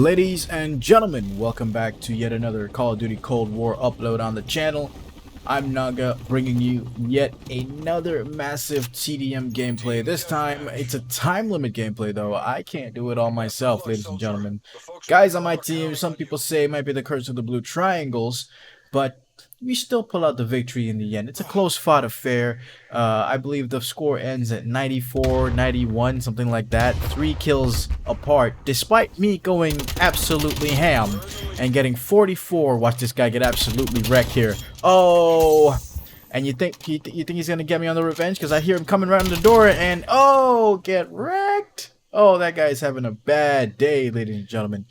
Ladies and gentlemen, welcome back to yet another Call of Duty Cold War upload on the channel. I'm Naga, bringing you yet another massive TDM gameplay. This time, it's a time limit gameplay though. I can't do it all myself, ladies and gentlemen. Guys on my team, some people say it might be the curse of the blue triangles, but we still pull out the victory in the end. It's a close-fought affair. I believe the score ends at 94, 91, something like that. 3 kills apart, despite me going absolutely ham and getting 44. Watch this guy get absolutely wrecked here. Oh, and you think he's gonna get me on the revenge? Because I hear him coming around the door, and oh, get wrecked. Oh, that guy's having a bad day, ladies and gentlemen.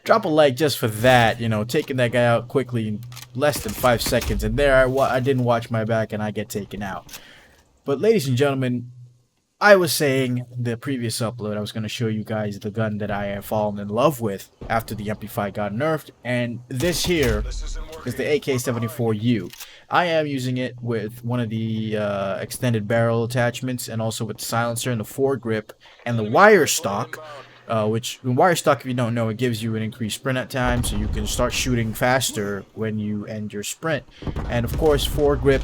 Drop a like just for that, you know, taking that guy out quickly in less than 5 seconds. And there I didn't watch my back and I get taken out. But ladies and gentlemen, I was saying in the previous upload, I was going to show you guys the gun that I have fallen in love with after the MP5 got nerfed. And this here is the AK-74U. I am using it with one of the extended barrel attachments and also with the silencer and the foregrip and the wire stock. Which in wire stock, if you don't know, it gives you an increased sprint at time, so you can start shooting faster when you end your sprint. And of course, foregrip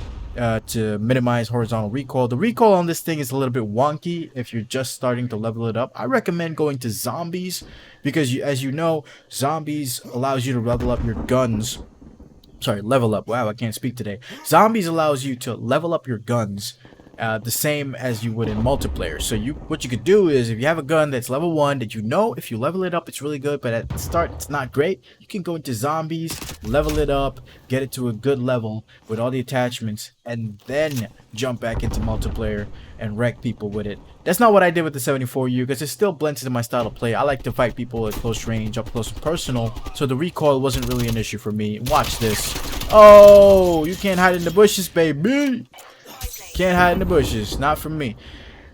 to minimize horizontal recoil. The recoil on this thing is a little bit wonky if you're just starting to level it up. I recommend going to zombies because, as you know, zombies allows you to level up your guns. Sorry, level up. Wow, I can't speak today. Zombies allows you to level up your guns. The same as you would in multiplayer. So what you could do is, if you have a gun that's level 1 that you know if you level it up it's really good, but at the start it's not great, you can go into zombies, level it up, get it to a good level with all the attachments, and then jump back into multiplayer and wreck people with it. That's not what I did with the 74U because it still blends into my style of play. I like to fight people at close range, up close and personal, so the recoil wasn't really an issue for me. Watch this. Oh, you can't hide in the bushes, baby. Can't hide in the bushes, not from me.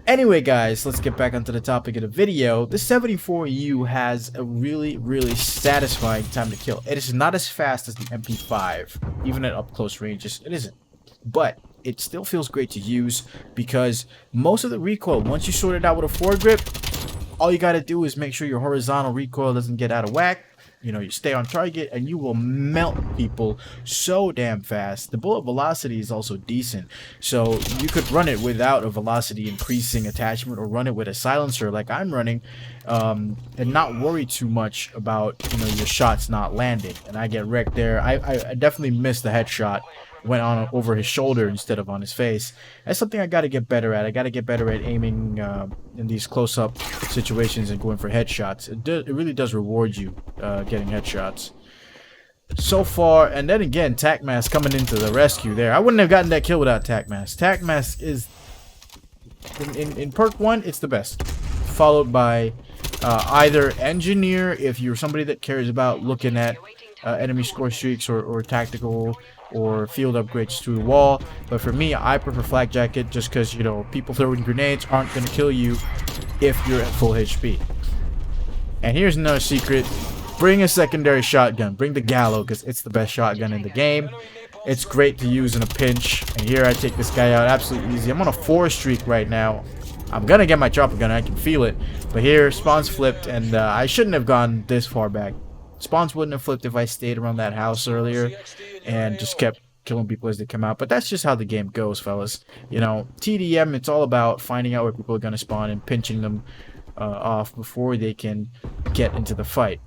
Anyway, guys, let's get back onto the topic of the video. The 74U has a really satisfying time to kill. It is not as fast as the MP5, even at up close ranges. It isn't, but it still feels great to use because most of the recoil, once you sort it out with a foregrip, all you gotta do is make sure your horizontal recoil doesn't get out of whack. You know, you stay on target and you will melt people so damn fast. The bullet velocity is also decent, so you could run it without a velocity increasing attachment or run it with a silencer like I'm running, and not worry too much about, you know, your shots not landing. And I get wrecked there. I definitely missed the headshot. Went on over his shoulder instead of on his face. That's something I got to get better at. I got to get better at aiming in these close-up situations and going for headshots. It really does reward you getting headshots. So far, and then again, TacMask coming into the rescue there. I wouldn't have gotten that kill without TacMask. TacMask is, in perk 1, it's the best. Followed by either Engineer, if you're somebody that cares about looking at enemy score streaks or tactical or field upgrades through the wall. But for me, I prefer Flak Jacket just because, you know, people throwing grenades aren't going to kill you if you're at full HP. And here's another secret. Bring a secondary shotgun. Bring the Gallo because it's the best shotgun in the game. It's great to use in a pinch. And here I take this guy out absolutely easy. I'm on a 4 streak right now. I'm going to get my chopper gun. I can feel it. But here, spawns flipped, and I shouldn't have gone this far back. Spawns wouldn't have flipped if I stayed around that house earlier and just kept killing people as they come out. But that's just how the game goes, fellas. You know, TDM, it's all about finding out where people are going to spawn and pinching them off before they can get into the fight.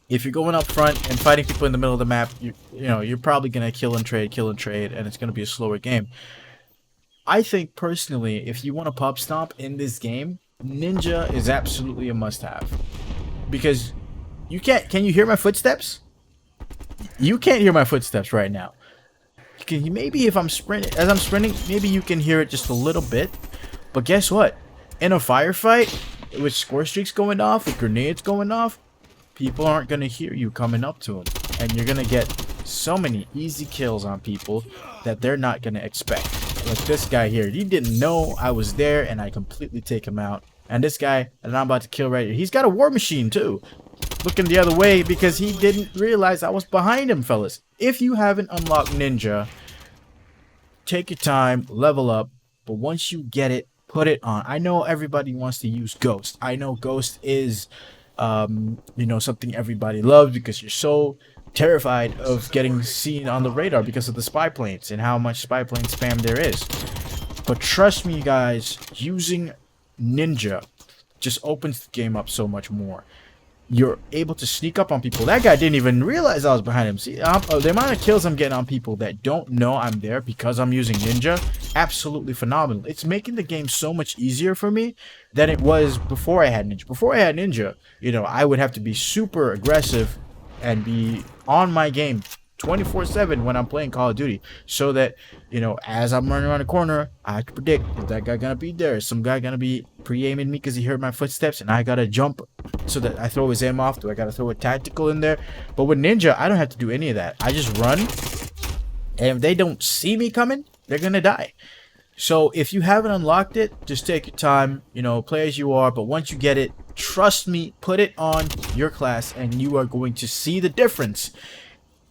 If you're going up front and fighting people in the middle of the map, you know, you're probably going to kill and trade, and it's going to be a slower game. I think, personally, if you want to pub stomp in this game, Ninja is absolutely a must-have. Because you can't. Can you hear my footsteps? You can't hear my footsteps right now. Maybe if I'm sprinting, as I'm sprinting, maybe you can hear it just a little bit. But guess what? In a firefight, with score streaks going off, with grenades going off, people aren't gonna hear you coming up to them, and you're gonna get so many easy kills on people that they're not gonna expect. Like this guy here, he didn't know I was there, and I completely take him out. And this guy that I'm about to kill right here, he's got a war machine too. Looking the other way because he didn't realize I was behind him, fellas. If you haven't unlocked Ninja, take your time, level up, but once you get it, put it on. I know everybody wants to use Ghost. I know Ghost is you know, something everybody loves because you're so terrified of getting seen on the radar because of the spy planes and how much spy plane spam there is. But trust me, guys, using Ninja just opens the game up so much more. You're able to sneak up on people. That guy didn't even realize I was behind him. See, the amount of kills I'm getting on people that don't know I'm there because I'm using Ninja, absolutely phenomenal. It's making the game so much easier for me than it was before I had Ninja. Before I had Ninja, you know, I would have to be super aggressive and be on my game 24/7 when I'm playing Call of Duty, so that, you know, as I'm running around the corner, I have to predict, is that guy gonna be there? Is some guy gonna be pre-aiming me because he heard my footsteps and I gotta jump so that I throw his aim off? Do I gotta throw a tactical in there? But with Ninja, I don't have to do any of that. I just run, and if they don't see me coming, they're gonna die. So if you haven't unlocked it, just take your time, you know, play as you are. But once you get it, trust me, put it on your class and you are going to see the difference.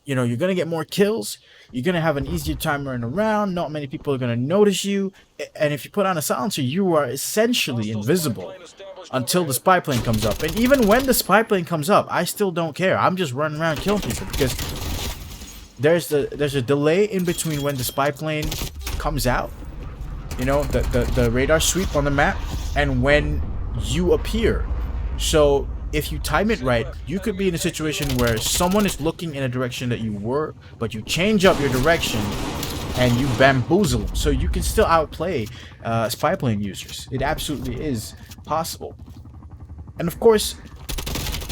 You know, you're going to get more kills. You're going to have an easier time running around. Not many people are going to notice you. And if you put on a silencer, you are essentially invisible until the spy plane comes up. And even when the spy plane comes up, I still don't care. I'm just running around killing people because there's a delay in between when the spy plane comes out, you know, the radar sweep on the map, and when you appear. So if you time it right, you could be in a situation where someone is looking in a direction that you were, but you change up your direction and you bamboozle them. So you can still outplay spy plane users. It absolutely is possible. And of course,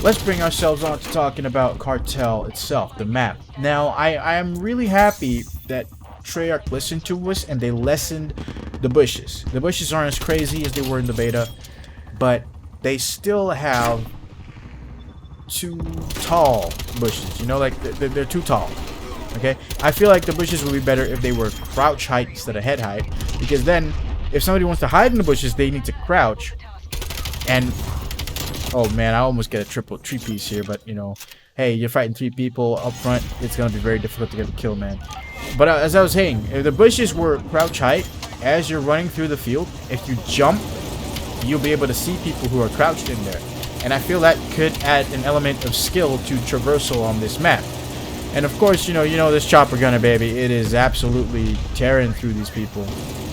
let's bring ourselves on to talking about Cartel itself, the map. Now, I am really happy that Treyarch listened to us and they lessened the bushes. The bushes aren't as crazy as they were in the beta, but they still have too tall bushes, you know, like they're too tall. Okay, I feel like the bushes would be better if they were crouch height instead of head height, because then if somebody wants to hide in the bushes, they need to crouch. And oh man, I almost get a three piece here, but you know, hey, you're fighting 3 people up front, it's gonna be very difficult to get a kill, man. But as I was saying, if the bushes were crouch height, as you're running through the field, if you jump, you'll be able to see people who are crouched in there. And I feel that could add an element of skill to traversal on this map. And of course, you know this chopper gunner, baby, it is absolutely tearing through these people.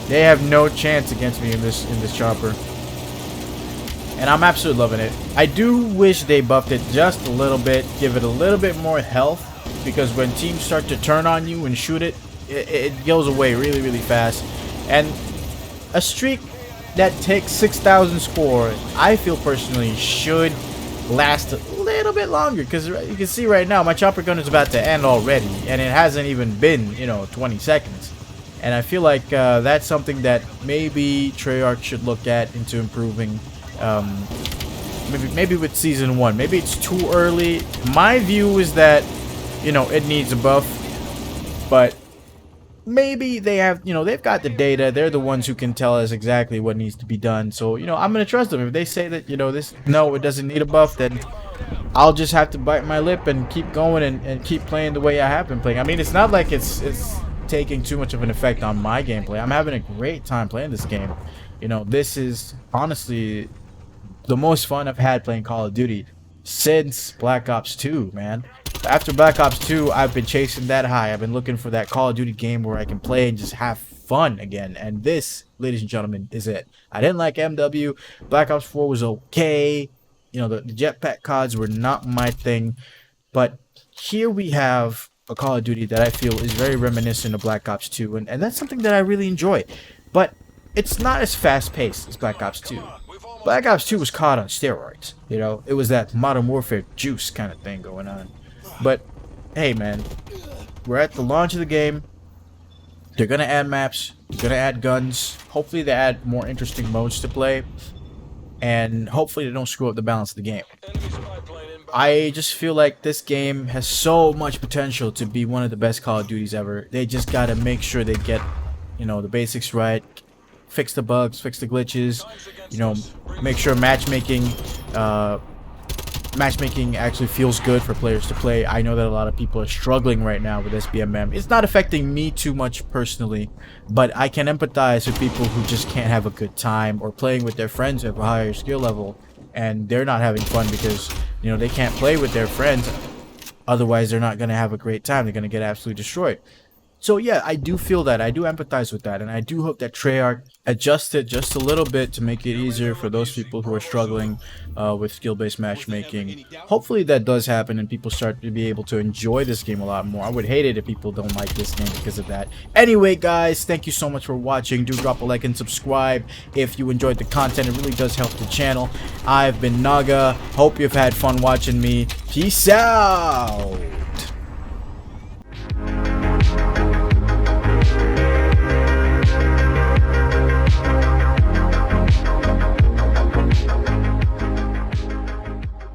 They have no chance against me in this chopper. And I'm absolutely loving it. I do wish they buffed it just a little bit, give it a little bit more health, because when teams start to turn on you and shoot it, it goes away really, really fast. And a streak that takes 6,000 score, I feel personally, should last a little bit longer, because you can see right now my chopper gun is about to end already, and it hasn't even been, you know, 20 seconds. And I feel like that's something that maybe Treyarch should look at into improving. Maybe with season 1. Maybe it's too early. My view is that, you know, it needs a buff, but maybe they have, you know, they've got the data. They're the ones who can tell us exactly what needs to be done. So, you know, I'm gonna trust them. If they say that, you know, no, it doesn't need a buff, then I'll just have to bite my lip and keep going and keep playing the way I have been playing. I mean, it's not like it's taking too much of an effect on my gameplay. I'm having a great time playing this game. You know, this is honestly the most fun I've had playing Call of Duty since Black Ops 2, man. After Black Ops 2, I've been chasing that high. I've been looking for that Call of Duty game where I can play and just have fun again. And this, ladies and gentlemen, is it. I didn't like MW. Black Ops 4 was okay. You know, the jetpack CODs were not my thing. But here we have a Call of Duty that I feel is very reminiscent of Black Ops 2. And that's something that I really enjoy. But it's not as fast-paced as Black Ops 2. Black Ops 2 was COD on steroids. You know, it was that Modern Warfare juice kind of thing going on. But hey, man, we're at the launch of the game. They're gonna add maps, they're gonna add guns. Hopefully they add more interesting modes to play, and hopefully they don't screw up the balance of the game. I just feel like this game has so much potential to be one of the best Call of Duties ever. They just gotta make sure they get, you know, the basics right, fix the bugs, fix the glitches, you know, make sure matchmaking actually feels good for players to play. I know that a lot of people are struggling right now with SBMM. It's not affecting me too much personally, but I can empathize with people who just can't have a good time, or playing with their friends who have a higher skill level and they're not having fun because, you know, they can't play with their friends. Otherwise, they're not going to have a great time. They're going to get absolutely destroyed. So yeah, I do feel that. I do empathize with that, and I do hope that Treyarch adjusts it just a little bit to make it easier for those people who are struggling with skill-based matchmaking. Hopefully that does happen and people start to be able to enjoy this game a lot more. I would hate it if people don't like this game because of that. Anyway, guys, thank you so much for watching. Do drop a like and subscribe if you enjoyed the content. It really does help the channel. I've been Naga. Hope you've had fun watching me. Peace out!